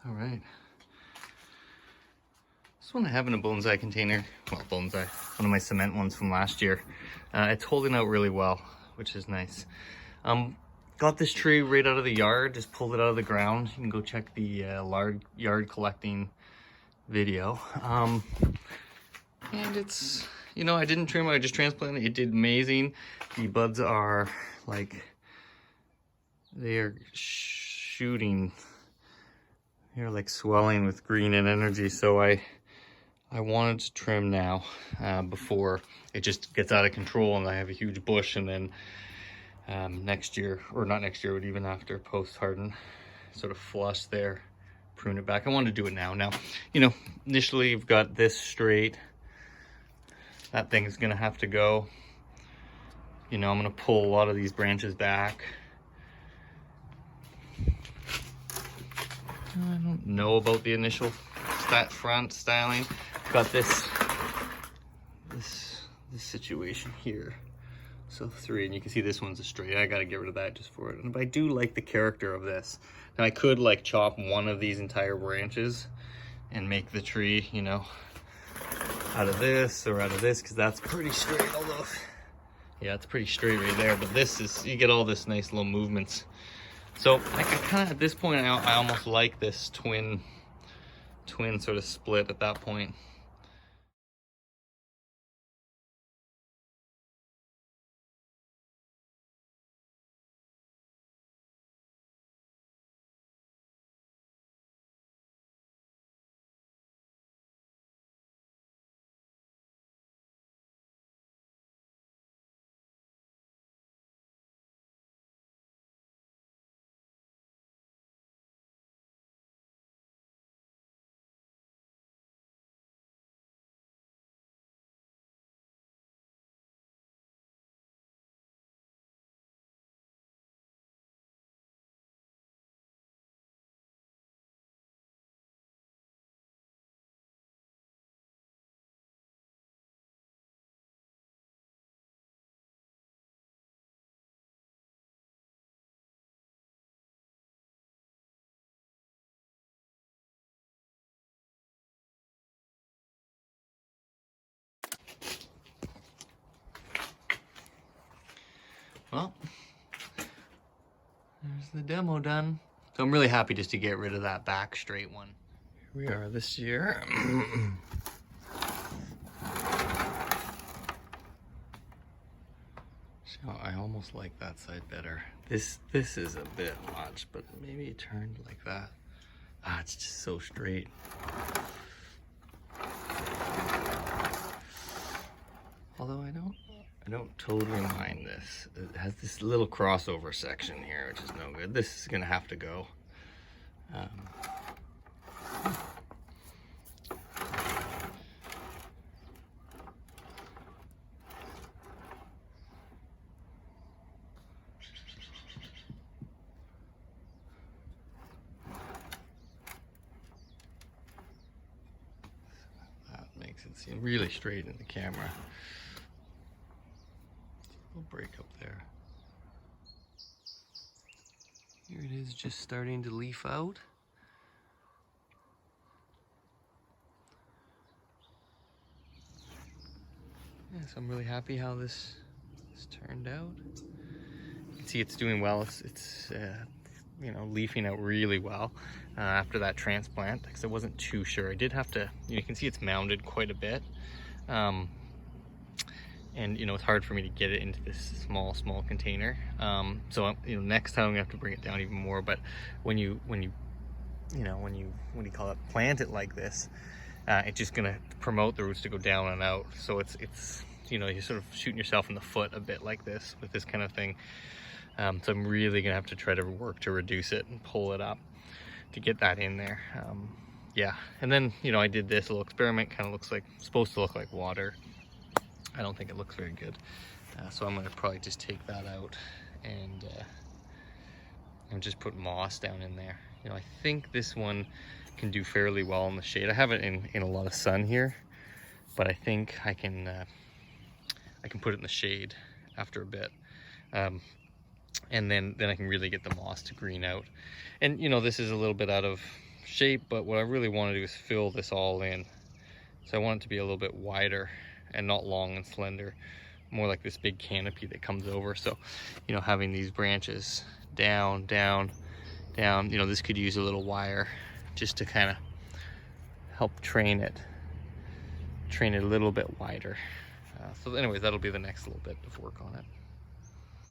All right. This one I have in a bonsai container. Well, bonsai, one of my cement ones from last year. It's holding out really well, which is nice. Got this tree right out of the yard, just pulled it out of the ground. You can go check the yard collecting video. And it's, you know, I didn't trim it, I just transplanted it. It did amazing. The buds are like, they are shooting. They're like swelling with green and energy. So I wanted to trim now before it just gets out of control and I have a huge bush, and then next year, or not next year, but even after post harden, sort of flush there, prune it back. I wanted to do it now. Now, you know, initially you've got this straight. That thing's gonna have to go. You know, I'm gonna pull a lot of these branches back. I don't know about the initial front styling. Got this situation here. So 3, and you can see this one's a straight. I gotta get rid of that just for it. But I do like the character of this. Now I could like chop one of these entire branches and make the tree, you know, out of this or out of this, because that's pretty straight. Although, yeah, it's pretty straight right there. But this is, you get all this nice little movements. So I kind of, at this point, I almost like this twin sort of split at that point. Well, there's the demo done. So I'm really happy just to get rid of that back straight one. Here we are this year. So I almost like that side better. This is a bit much, but maybe it turned like that. Ah, it's just so straight. Although I don't totally mind this. It has this little crossover section here, which is no good. This is gonna have to go. That makes it seem really straight in the camera. Little break up there. Here it is, just starting to leaf out. Yeah, so I'm really happy how this turned out. You can see it's doing well. It's you know, leafing out really well after that transplant, because I wasn't too sure. I did have to, you can see it's mounded quite a bit. And you know, it's hard for me to get it into this small container. So you know, next time I'm gonna have to bring it down even more. But when you call it, plant it like this, it's just gonna promote the roots to go down and out. So it's you know, you're sort of shooting yourself in the foot a bit like this with this kind of thing. So I'm really gonna have to try to work to reduce it and pull it up to get that in there. Yeah, and then, you know, I did this little experiment. Kind of looks like, supposed to look like water. I don't think it looks very good. So I'm gonna probably just take that out and just put moss down in there. You know, I think this one can do fairly well in the shade. I have it in a lot of sun here, but I think I can put it in the shade after a bit. And then I can really get the moss to green out. And you know, this is a little bit out of shape, but what I really want to do is fill this all in. So I want it to be a little bit wider and not long and slender, more like this big canopy that comes over. So, you know, having these branches down, down, down, you know, this could use a little wire just to kind of help train it a little bit wider. So anyways, that'll be the next little bit of work on it.